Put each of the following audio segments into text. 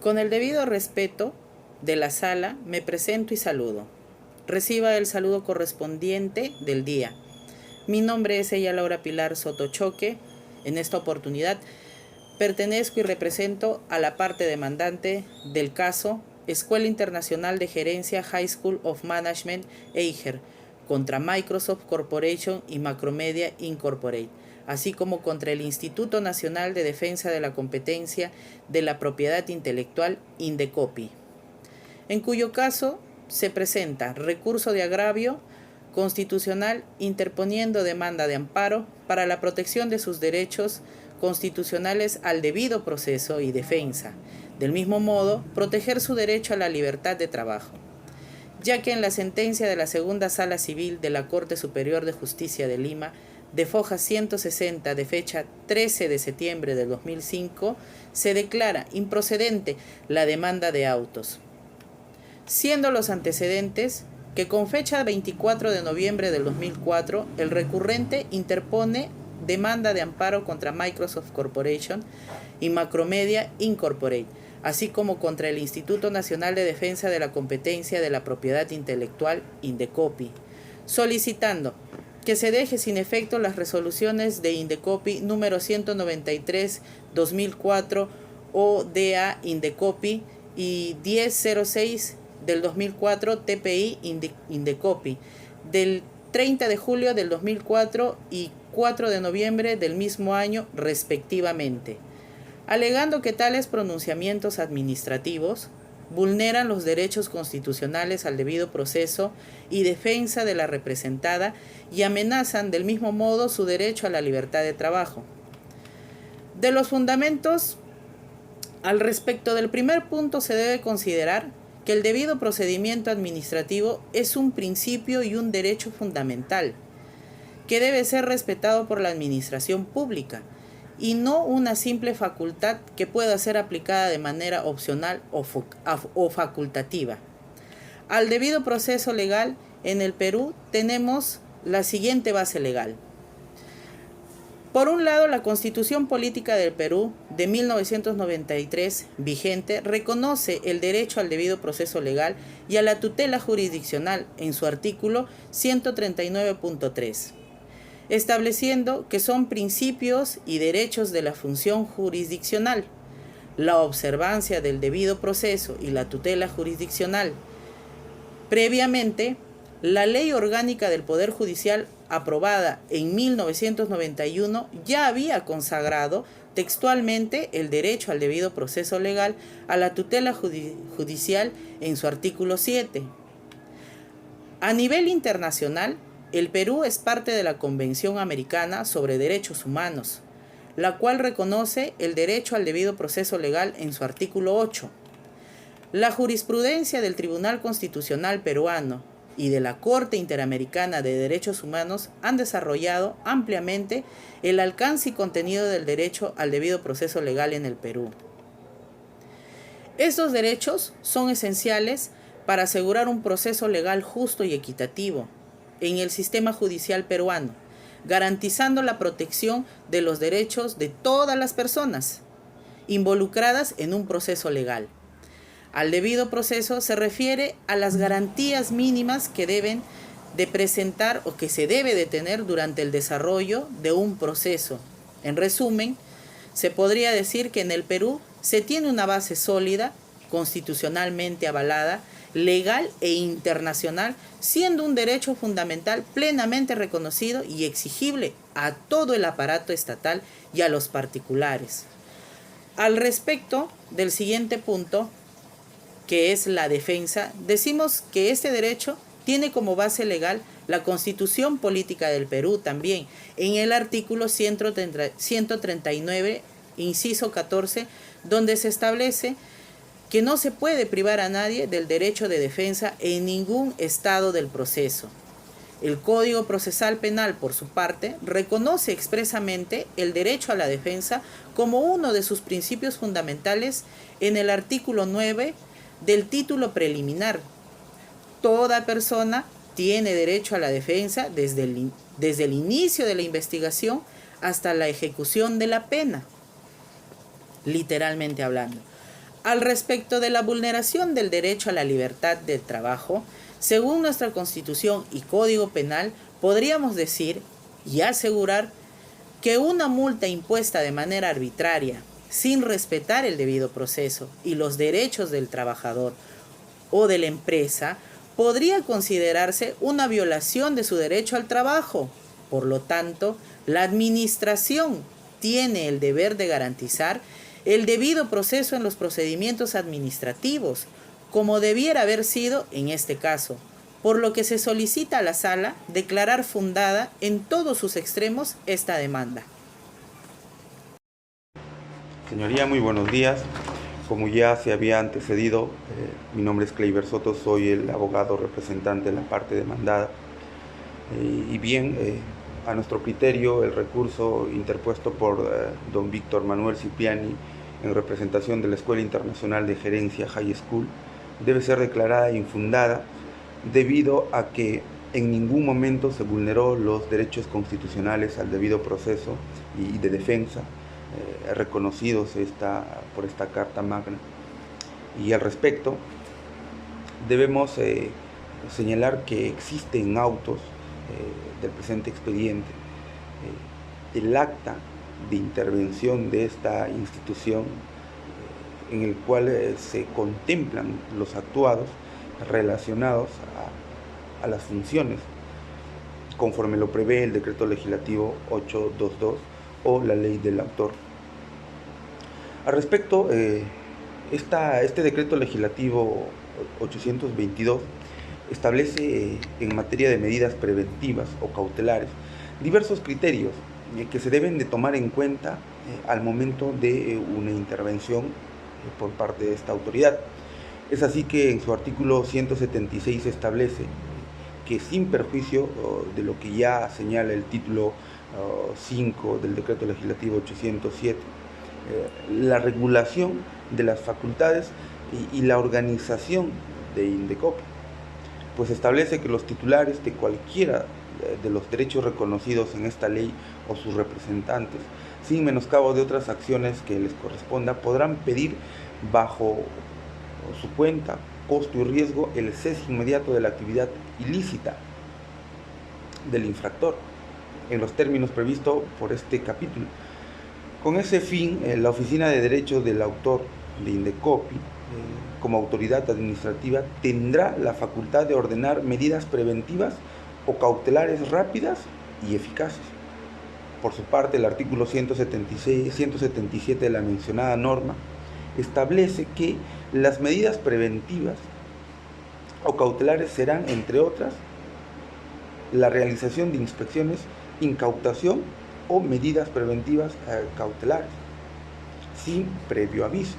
Con el debido respeto de la sala, me presento y saludo. Reciba el saludo correspondiente del día. Mi nombre es ella Laura Pilar Sotochoque. En esta oportunidad pertenezco y represento a la parte demandante del caso Escuela Internacional de Gerencia High School of Management EIGER contra Microsoft Corporation y Macromedia Incorporated, así como contra el Instituto Nacional de Defensa de la Competencia de la Propiedad Intelectual INDECOPI, en cuyo caso se presenta recurso de agravio constitucional interponiendo demanda de amparo para la protección de sus derechos constitucionales al debido proceso y defensa. Del mismo modo, proteger su derecho a la libertad de trabajo, ya que en la sentencia de la Segunda Sala Civil de la Corte Superior de Justicia de Lima, de foja 160 de fecha 13 de septiembre del 2005, se declara improcedente la demanda de autos, siendo los antecedentes que con fecha 24 de noviembre del 2004, el recurrente interpone demanda de amparo contra Microsoft Corporation y Macromedia Incorporated, así como contra el Instituto Nacional de Defensa de la Competencia de la Propiedad Intelectual INDECOPI, solicitando que se deje sin efecto las resoluciones de INDECOPI número 193/2004 ODA INDECOPI y 1006 del 2004 TPI INDECOPI del 30 de julio del 2004 y 4 de noviembre del mismo año respectivamente, alegando que tales pronunciamientos administrativos vulneran los derechos constitucionales al debido proceso y defensa de la representada y amenazan del mismo modo su derecho a la libertad de trabajo. De los fundamentos al respecto del primer punto se debe considerar que el debido procedimiento administrativo es un principio y un derecho fundamental que debe ser respetado por la administración pública y no una simple facultad que pueda ser aplicada de manera opcional o facultativa. Al debido proceso legal, en el Perú tenemos la siguiente base legal. Por un lado, la Constitución Política del Perú de 1993, vigente, reconoce el derecho al debido proceso legal y a la tutela jurisdiccional en su artículo 139.3. estableciendo que son principios y derechos de la función jurisdiccional, la observancia del debido proceso y la tutela jurisdiccional. Previamente, la Ley Orgánica del Poder Judicial, aprobada en 1991, ya había consagrado textualmente el derecho al debido proceso legal, a la tutela judicial en su artículo 7. A nivel internacional, el Perú es parte de la Convención Americana sobre Derechos Humanos, la cual reconoce el derecho al debido proceso legal en su artículo 8. La jurisprudencia del Tribunal Constitucional peruano y de la Corte Interamericana de Derechos Humanos han desarrollado ampliamente el alcance y contenido del derecho al debido proceso legal en el Perú. Estos derechos son esenciales para asegurar un proceso legal justo y equitativo en el sistema judicial peruano, garantizando la protección de los derechos de todas las personas involucradas en un proceso legal. Al debido proceso se refiere a las garantías mínimas que deben de presentar o que se debe de tener durante el desarrollo de un proceso. En resumen, se podría decir que en el Perú se tiene una base sólida, constitucionalmente avalada, legal e internacional, siendo un derecho fundamental plenamente reconocido y exigible a todo el aparato estatal y a los particulares. Al respecto del siguiente punto, que es la defensa, decimos que este derecho tiene como base legal la Constitución Política del Perú también, en el artículo 139, inciso 14, donde se establece que no se puede privar a nadie del derecho de defensa en ningún estado del proceso. El Código Procesal Penal, por su parte, reconoce expresamente el derecho a la defensa como uno de sus principios fundamentales en el artículo 9 del título preliminar. Toda persona tiene derecho a la defensa desde el inicio de la investigación hasta la ejecución de la pena, literalmente hablando. Al respecto de la vulneración del derecho a la libertad del trabajo, según nuestra Constitución y Código Penal, podríamos decir y asegurar que una multa impuesta de manera arbitraria, sin respetar el debido proceso y los derechos del trabajador o de la empresa, podría considerarse una violación de su derecho al trabajo. Por lo tanto, la Administración tiene el deber de garantizar el debido proceso en los procedimientos administrativos, como debiera haber sido en este caso, por lo que se solicita a la Sala declarar fundada en todos sus extremos esta demanda. Señoría, muy buenos días. Como ya se había antecedido, mi nombre es Kleiber Soto, soy el abogado representante de la parte demandada. A nuestro criterio, el recurso interpuesto por don Víctor Manuel Cipriani en representación de la Escuela Internacional de Gerencia High School debe ser declarada infundada debido a que en ningún momento se vulneró los derechos constitucionales al debido proceso y de defensa reconocidos por esta Carta Magna. Y al respecto, debemos señalar que existen autos del presente expediente, el acta de intervención de esta institución en el cual se contemplan los actuados relacionados a las funciones, conforme lo prevé el Decreto Legislativo 822 o la Ley del Autor. Al respecto, este Decreto Legislativo 822 establece en materia de medidas preventivas o cautelares diversos criterios que se deben de tomar en cuenta al momento de una intervención por parte de esta autoridad. Es así que en su artículo 176 establece que sin perjuicio de lo que ya señala el título 5 del Decreto Legislativo 807, la regulación de las facultades y la organización de INDECOPI, pues establece que los titulares de cualquiera de los derechos reconocidos en esta ley o sus representantes, sin menoscabo de otras acciones que les corresponda, podrán pedir bajo su cuenta, costo y riesgo el cese inmediato de la actividad ilícita del infractor, en los términos previstos por este capítulo. Con ese fin, la Oficina de Derechos del Autor de INDECOPI, como autoridad administrativa, tendrá la facultad de ordenar medidas preventivas o cautelares rápidas y eficaces. Por su parte, el artículo 177 de la mencionada norma establece que las medidas preventivas o cautelares serán, entre otras, la realización de inspecciones, incautación o medidas preventivas cautelares, sin previo aviso.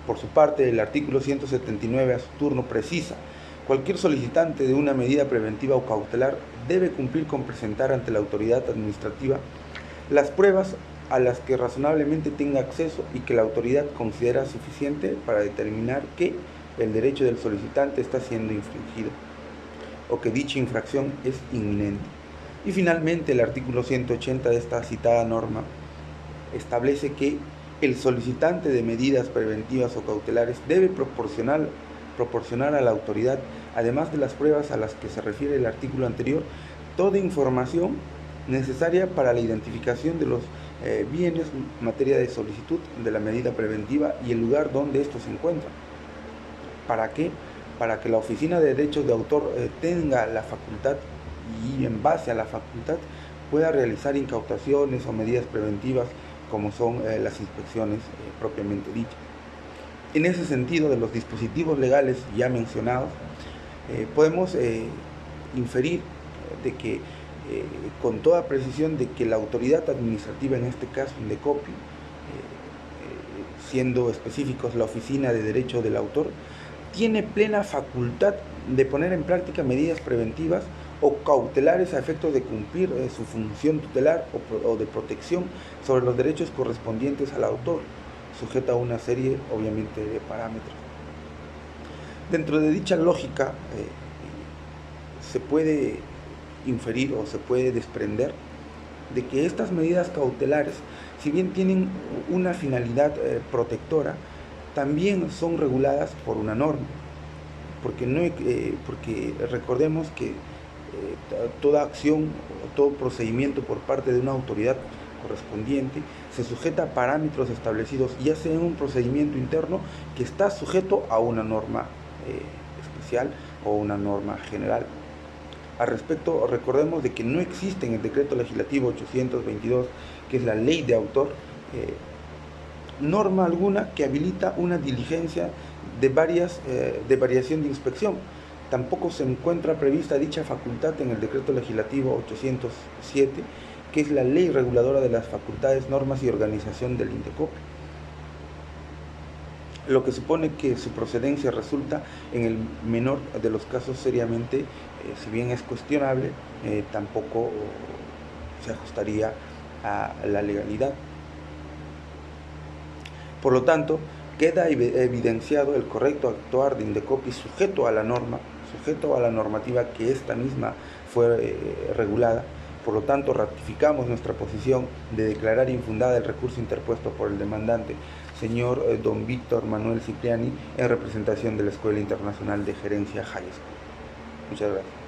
Por su parte, el artículo 179 a su turno precisa: cualquier solicitante de una medida preventiva o cautelar debe cumplir con presentar ante la autoridad administrativa las pruebas a las que razonablemente tenga acceso y que la autoridad considera suficiente para determinar que el derecho del solicitante está siendo infringido o que dicha infracción es inminente. Y finalmente, el artículo 180 de esta citada norma establece que el solicitante de medidas preventivas o cautelares debe proporcionar a la autoridad, además de las pruebas a las que se refiere el artículo anterior, toda información necesaria para la identificación de los bienes en materia de solicitud de la medida preventiva y el lugar donde estos se encuentran. ¿Para qué? Para que la Oficina de Derechos de Autor tenga la facultad y en base a la facultad pueda realizar incautaciones o medidas preventivas como son las inspecciones propiamente dichas. En ese sentido, de los dispositivos legales ya mencionados, podemos inferir de que con toda precisión de que la autoridad administrativa, en este caso INDECOPI, siendo específicos la Oficina de Derecho del Autor, tiene plena facultad de poner en práctica medidas preventivas o cautelares a efectos de cumplir su función tutelar o de protección sobre los derechos correspondientes al autor, sujeta a una serie, obviamente, de parámetros. Dentro de dicha lógica, se puede inferir o se puede desprender de que estas medidas cautelares, si bien tienen una finalidad protectora, también son reguladas por una norma, porque recordemos que toda acción o todo procedimiento por parte de una autoridad correspondiente se sujeta a parámetros establecidos, ya sea en un procedimiento interno que está sujeto a una norma especial o una norma general. Al respecto, recordemos de que no existe en el decreto legislativo 822, que es la ley de autor, norma alguna que habilita una diligencia de variación de inspección. Tampoco se encuentra prevista dicha facultad en el decreto legislativo 807, que es la ley reguladora de las facultades, normas y organización del INDECOPI, lo que supone que su procedencia resulta en el menor de los casos seriamente, si bien es cuestionable, tampoco se ajustaría a la legalidad. Por lo tanto, queda evidenciado el correcto actuar de INDECOPI sujeto a la normativa que esta misma fue regulada. Por lo tanto, ratificamos nuestra posición de declarar infundada el recurso interpuesto por el demandante, señor don Víctor Manuel Cipriani, en representación de la Escuela Internacional de Gerencia High School. Muchas gracias.